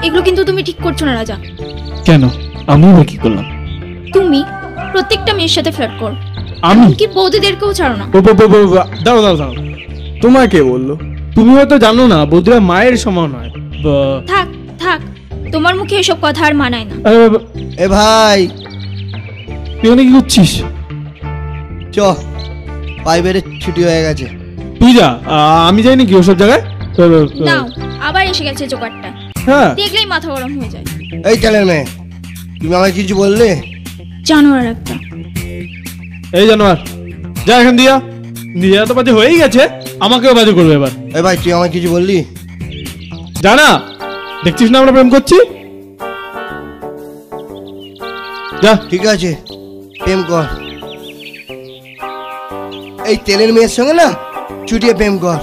এগুলো কিন্তু তুমি ঠিক করছো না রাজা। কেন? আমি বা কি করলাম? তুমি প্রত্যেকটা মেয়ের সাথে ফ্লার্ট করো, আমি কি বৌদিদেরকেও ছাড়ো না। দাও দাও দাও, তোমায় কে বললো? তুমি হয়তো জানো না বৌদিরা মায়ের সমান হয়। থাক থাক, তোমার মুখে এসব কথা আর মানায় না। এ ভাই, তুই কি করছিস? চ, প্রাইভেটের ছুটি হয়ে গেছে। তুই যা, আমি যাই নাকি ওসব জায়গায়। নাও, আবার এসে গেছে জোগাড়টা, হ্যাঁ দেখলেই মাথা গরম হয়ে যায়। এই ছেলের মেয়ে, তুমি আমাকে কিছু বললে? জানোয়ার একটা। এই জানোয়ার, যা এখান দিয়া। দিয়া তো বাজে হয়েই গেছে, আমাকেও বাজে করবে এবার। এই ভাই, তুই আমাকে কিছু বললি? জানা, দেখছিস না আমরা প্রেম করছি। যা। ঠিক আছে, প্রেম কর। এই তেলের মেয়ের সঙ্গে না চুটিয়ে প্রেম কর।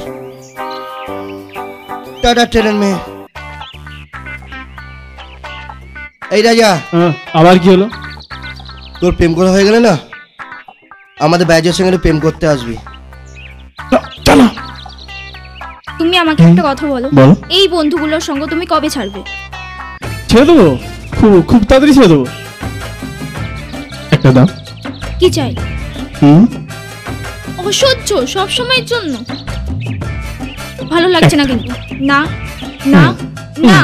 টাটা তেলের মেয়ে। এই রাজা, আবার কি হলো? তোর প্রেম করা হয়ে গেলে না, আমাদের ব্যাজের সঙ্গে প্রেম করতে আসবি। চলো। তুমি আমাকে একটা কথা বলো, এই বন্ধুগুলোর সঙ্গ তুমি কবে ছাড়বে? ছেড়ে দেবো, খুব খুব তাড়াতাড়ি ছেড়ে দেবো। একটা দাও। কি চাই? অসহ্য, সব সময়ের জন্য। ভালো লাগছে না কিন্তু। না না না।